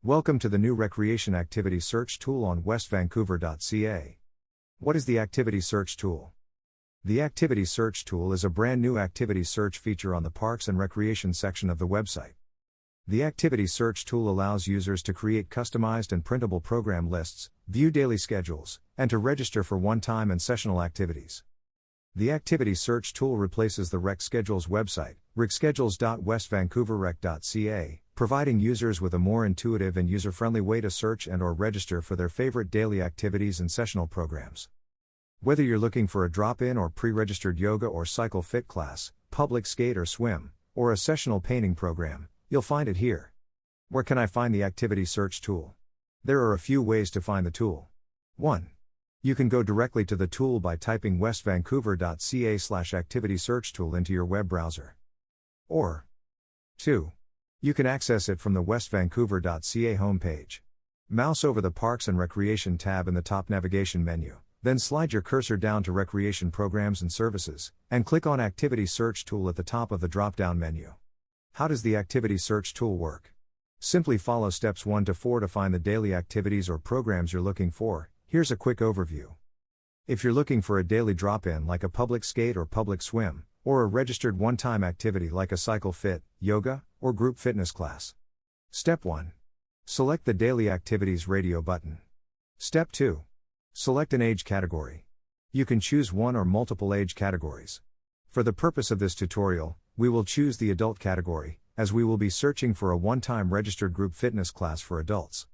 Welcome to the new Recreation Activity Search tool on westvancouver.ca. What is the Activity Search tool? The Activity Search tool is a brand new activity search feature on the Parks and Recreation section of the website. The Activity Search tool allows users to create customized and printable program lists, view daily schedules, and to register for one-time and sessional activities. The Activity Search tool replaces the Rec Schedules website, recschedules.westvancouverrec.ca, providing users with a more intuitive and user-friendly way to search and/or register for their favorite daily activities and sessional programs. Whether you're looking for a drop-in or pre-registered yoga or cycle fit class, public skate or swim, or a sessional painting program, you'll find it here. Where can I find the Activity Search tool? There are a few ways to find the tool. 1. You can go directly to the tool by typing westvancouver.ca/activity search tool into your web browser. Or 2. You can access it from the westvancouver.ca homepage. Mouse over the Parks and Recreation tab in the top navigation menu, then slide your cursor down to Recreation Programs and Services, and click on Activity Search Tool at the top of the drop-down menu. How does the Activity Search tool work? Simply follow steps 1 to 4 to find the daily activities or programs you're looking for. Here's a quick overview. If you're looking for a daily drop-in like a public skate or public swim, or a registered one-time activity like a cycle fit, yoga, or group fitness class. Step 1. Select the Daily Activities radio button. Step 2. Select an age category. You can choose one or multiple age categories. For the purpose of this tutorial, we will choose the adult category, as we will be searching for a one-time registered group fitness class for adults.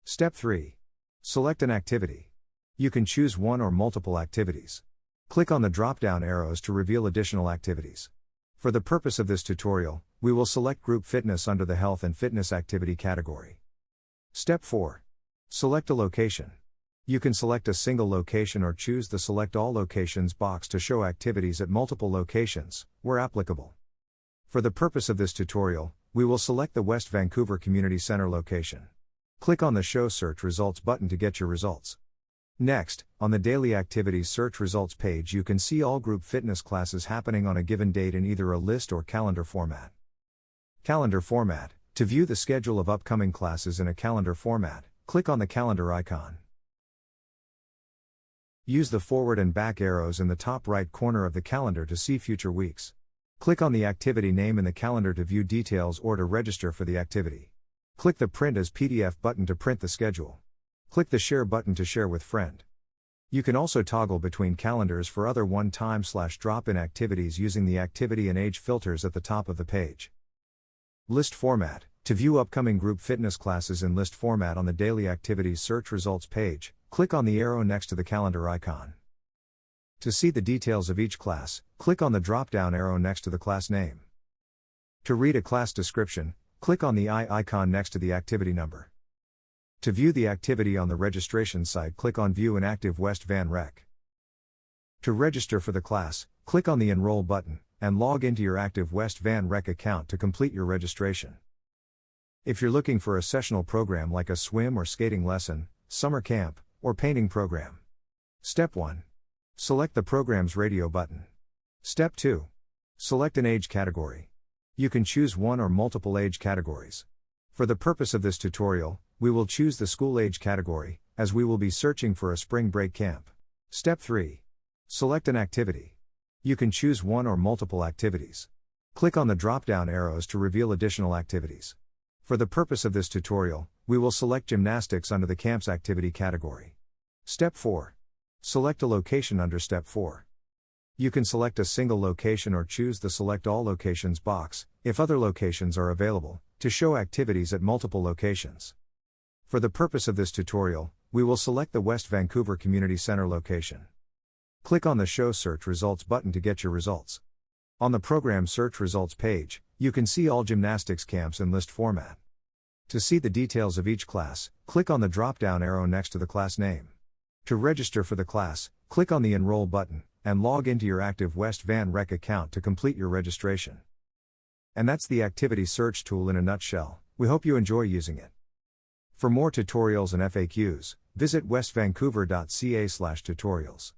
Step 3. Select an activity. You can choose one or multiple activities. Click on the drop-down arrows to reveal additional activities. For the purpose of this tutorial, we will select group fitness under the health and fitness activity category. Step 4. Select a location. You can select a single location or choose the Select All Locations box to show activities at multiple locations, where applicable. For the purpose of this tutorial, we will select the West Vancouver Community Center location. Click on the Show Search Results button to get your results. Next, on the Daily Activities Search Results page you can see all group fitness classes happening on a given date in either a list or calendar format. Calendar format. To view the schedule of upcoming classes in a calendar format, click on the calendar icon. Use the forward and back arrows in the top right corner of the calendar to see future weeks. Click on the activity name in the calendar to view details or to register for the activity. Click the Print as PDF button to print the schedule. Click the Share button to share with friend. You can also toggle between calendars for other one-time/drop-in activities using the activity and age filters at the top of the page. List format. To view upcoming group fitness classes in list format on the Daily Activities Search Results page, click on the arrow next to the calendar icon. To see the details of each class, click on the drop-down arrow next to the class name. To read a class description, click on the eye icon next to the activity number. To view the activity on the registration site, click on View an Active West Van Rec. To register for the class, click on the Enroll button, and log into your active West Van Rec account to complete your registration. If you're looking for a sessional program like a swim or skating lesson, summer camp, or painting program. Step 1. Select the program's radio button. Step 2. Select an age category. You can choose one or multiple age categories. For the purpose of this tutorial, we will choose the school age category, as we will be searching for a spring break camp. Step 3. Select an activity. You can choose one or multiple activities. Click on the drop-down arrows to reveal additional activities. For the purpose of this tutorial, we will select gymnastics under the camp's activity category. Step 4. Select a location under Step 4. You can select a single location or choose the Select All Locations box, if other locations are available, to show activities at multiple locations. For the purpose of this tutorial, we will select the West Vancouver Community Center location. Click on the Show Search Results button to get your results. On the Program Search Results page, you can see all gymnastics camps in list format. To see the details of each class, click on the drop-down arrow next to the class name. To register for the class, click on the Enroll button, and log into your active West Van Rec account to complete your registration. And that's the Activity Search tool in a nutshell. We hope you enjoy using it. For more tutorials and FAQs, visit westvancouver.ca/tutorials.